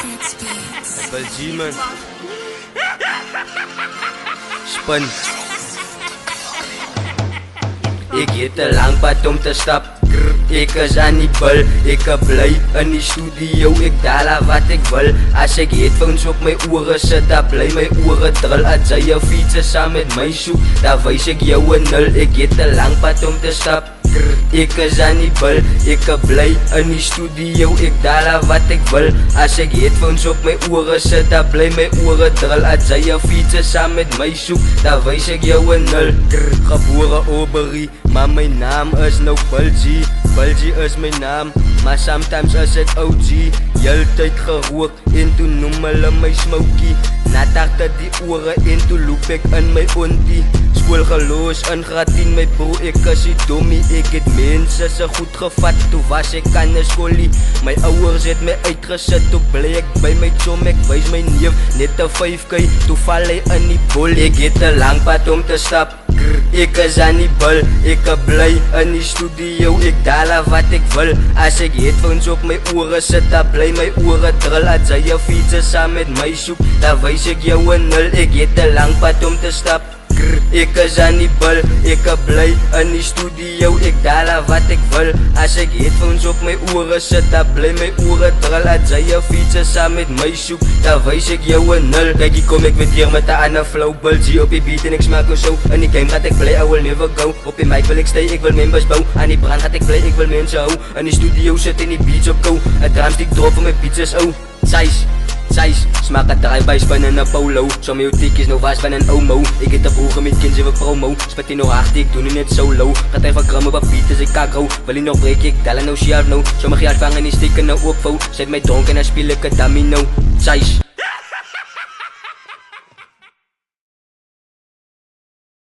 Baljiman Spin Ek het 'n lang pad om te stap. Ek is aan die bul, ek bly in die studio, ek daal af wat ek wil. As ek headphones op my ore sit, dan bly my ore drill. As jy jou fiets saam met my soek, dan wys ek jou 'n 0. Ek het 'n lang pad om te stap. Ek is aan die bul, ek bly in die studio, ek daal af wat ek wil. As ek headphones op my ore sit, dan bly my ore drill. As jy jou fiets saam met my soek, dan wys ek jou 'n 0. Gebore Aubrey, maar my naam is nou Balji. Balji is my naam, maar sometimes is ek OG. Heeltyd gerook en toe noem hulle my Smokey. Net agter die ore en toe loop ek in my ontie. Skool geloos in graad 10, my bro, ek is die dommie. Ek het mense se goed gevat, toe was ek aan 'n skoolie. My ouers het my uitgesit, toe bly ek by my chom. Ek wys my neef net 'n 5K, toe val hy in die bol. Ek het 'n lang pad om te stap. Ek is aan die bul, ek bly in die studio, ek daal af wat ek wil. As ek headphones op my ore sit, dan bly my ore drill. As jy jou fiets saam met my soek, dan wys ek jou 'n 0. Ek het 'n lang pad om te stap. Ek is aan die bul, ek bly in die studio, ek daal af wat ek wil. As ek headphones op my ore sit, dan bly my ore drill. As jy jou fiets saam met my soek, dan wys ek jou 'n 0. Kyk hier kom ek met hier met 'n ander flow. Balji op die beat en ek smaak so. In die game gaat ek play, I will never go. Op die mic wil ek stay, ek wil members bou. Aan die brand gaat ek play, ek wil mense hou. In die studio sit en die beats op go. 'n drumstick drop vir my beats is ou. Size, smaak 'n drive-by spin in 'n polo. Som jou tikkies nou was van 'n omo. Ek het 'n broer met kinders wat promo. Spit jy nou hard, ek doen nie net solo. Gaat hy van gram op 'n beat as ek kakro. Wil jy nog breek, ek tel nou shelf nou. Sommige geld vang en die stikke nou oopvou. Sit my dronk en dan speel ek 'n domino. Size,